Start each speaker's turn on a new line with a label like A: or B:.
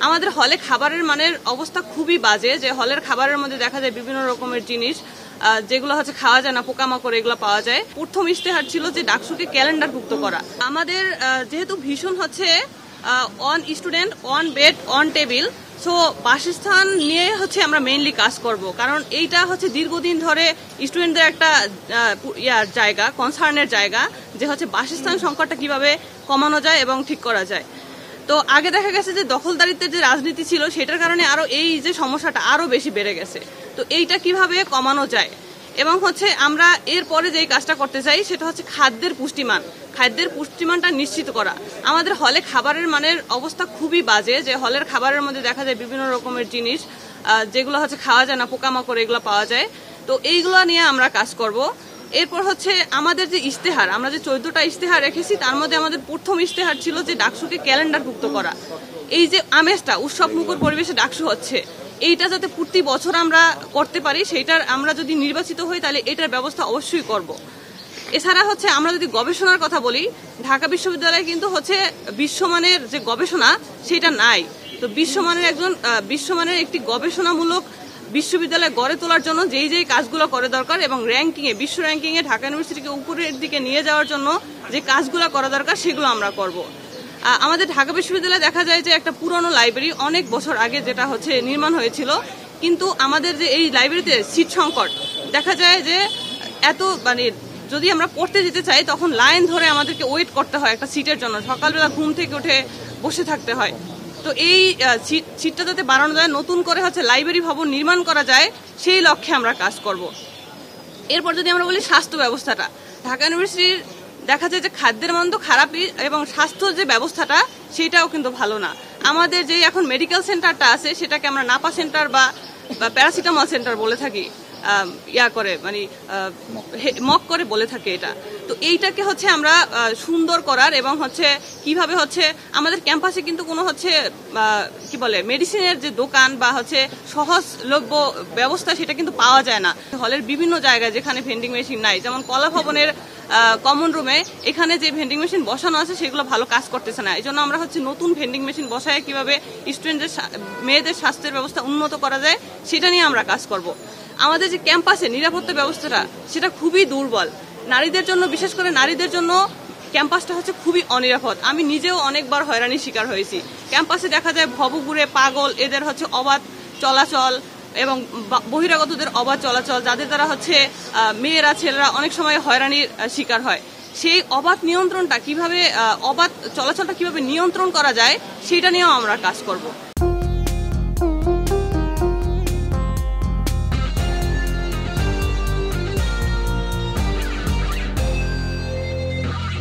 A: আমাদের হলে খাবারের মানের অবস্থা খুবই বাজে, যে হলের খাবারের মধ্যে দেখা যায় বিভিন্ন রকমের জিনিস যেগুলো হচ্ছে খাওয়া যায় না, পোকামাকড় এগুলো পাওয়া যায়। প্রথম ইশতেহার ছিল যে ডাকসুকে ক্যালেন্ডারভুক্ত করা। আমাদের যেহেতু ভীষণ হচ্ছে on student on bed on table, so বাসস্থান নিয়ে হচ্ছে আমরা মেইনলি কাজ করব, কারণ এইটা হচ্ছে দীর্ঘদিন ধরে স্টুডেন্টদের একটা জায়গা, কনসার্নের জায়গা, যে হচ্ছে বাসস্থান সংকটটা কিভাবে কমানো যায় এবং ঠিক করা যায়। তো আগে দেখা গেছে যে দখলদারিত্বের যে রাজনীতি ছিল সেটার কারণে আরো এই যে সমস্যাটা আরো বেশি বেড়ে গেছে। তো এইটা কিভাবে কমানো যায় এবং হচ্ছে আমরা এরপরে যেই কাজটা করতে চাই সেটা হচ্ছে খাদ্যের পুষ্টিমানটা নিশ্চিত করা। আমাদের হলে খাবারের মানের অবস্থা খুবই বাজে, যে হলের খাবারের মধ্যে দেখা যায় বিভিন্ন রকমের জিনিস যেগুলো হচ্ছে খাওয়া যায় না, পোকামাকড় এগুলো পাওয়া যায়। তো এইগুলো নিয়ে আমরা কাজ করব। এরপর হচ্ছে আমাদের যে ইশতেহার, আমরা যে 14টা ইশতেহার রেখেছি তার মধ্যে আমাদের প্রথম ইশতেহার ছিল যে ডাকসুকে ক্যালেন্ডারভুক্ত করা। এই যে আমেজটা, উৎসব মুখর পরিবেশে ডাকসু হচ্ছে, এইটা যাতে প্রতি বছর আমরা করতে পারি, সেইটার আমরা যদি নির্বাচিত হই তাহলে এটার ব্যবস্থা অবশ্যই করব। এছাড়া হচ্ছে আমরা যদি গবেষণার কথা বলি, ঢাকা বিশ্ববিদ্যালয়ে কিন্তু হচ্ছে বিশ্বমানের যে গবেষণা সেটা নাই। তো বিশ্বমানের একটি গবেষণামূলক বিশ্ববিদ্যালয় গড়ে তোলার জন্য যেই কাজগুলো করে দরকার এবং বিশ্ব র্যাঙ্কিংয়ে ঢাকা ইউনিভার্সিটিকে উপরের দিকে নিয়ে যাওয়ার জন্য যে কাজগুলো করা দরকার সেগুলো আমরা করব। আমাদের ঢাকা বিশ্ববিদ্যালয়ে দেখা যায় যে একটা পুরনো লাইব্রেরি অনেক বছর আগে যেটা হচ্ছে নির্মাণ হয়েছিল, কিন্তু আমাদের যে এই লাইব্রেরিতে সিট সংকট দেখা যায় যে এত যদি আমরা পড়তে যেতে চাই তখন লাইন ধরে আমাদেরকে ওয়েট করতে হয় একটা সিটের জন্য, সকালবেলা ঘুম থেকে উঠে বসে থাকতে হয়। তো এই সিটটা যাতে বাড়ানো যায়, নতুন করে হচ্ছে লাইব্রেরি ভবন নির্মাণ করা যায়, সেই লক্ষ্যে আমরা কাজ করব। এরপর যদি আমরা বলি স্বাস্থ্য ব্যবস্থাটা, ঢাকা ইউনিভার্সিটির দেখা যায় যে খাদ্যের মান তো খারাপই এবং স্বাস্থ্য যে ব্যবস্থাটা সেটাও কিন্তু ভালো না। আমাদের যে এখন মেডিকেল সেন্টারটা আছে সেটাকে আমরা নাপা সেন্টার বা প্যারাসিটামল সেন্টার বলে থাকি, মক করে বলে থাকে এটা। তো এইটাকে হচ্ছে আমরা সুন্দর করার এবং হচ্ছে কিভাবে হচ্ছে আমাদের ক্যাম্পাসে কিন্তু কোনো হচ্ছে মেডিসিনের যে দোকান বা হচ্ছে সহজলভ্য ব্যবস্থা সেটা কিন্তু পাওয়া যায় না। হলের বিভিন্ন জায়গায় যেখানে ভেন্ডিং মেশিন নাই, যেমন কলা ভবনের কমন রুমে এখানে যে ভেন্ডিং মেশিন বসানো আছে সেগুলো ভালো কাজ করতেছে না। এই জন্য আমরা হচ্ছে নতুন ভেন্ডিং মেশিন বসায় কিভাবে স্টুডেন্টদের মেয়েদের স্বাস্থ্যের ব্যবস্থা উন্নত করা যায় সেটা নিয়ে আমরা কাজ করব। আমাদের যে ক্যাম্পাসে নিরাপত্তা ব্যবস্থাটা সেটা খুবই দুর্বল। নারীদের জন্য, বিশেষ করে নারীদের জন্য ক্যাম্পাসটা হচ্ছে খুবই অনিরাপদ। আমি নিজেও অনেকবার হয়রানির শিকার হয়েছি। ক্যাম্পাসে দেখা যায় ভবঘুরে পাগল, এদের হচ্ছে অবাধ চলাচল এবং বহিরাগতদের অবাধ চলাচল, যাদের দ্বারা হচ্ছে মেয়েরা ছেলেরা অনেক সময় হয়রানির শিকার হয়। সেই অবাধ নিয়ন্ত্রণটা কিভাবে, অবাধ চলাচলটা কিভাবে নিয়ন্ত্রণ করা যায় সেটা নিয়েও আমরা কাজ করব।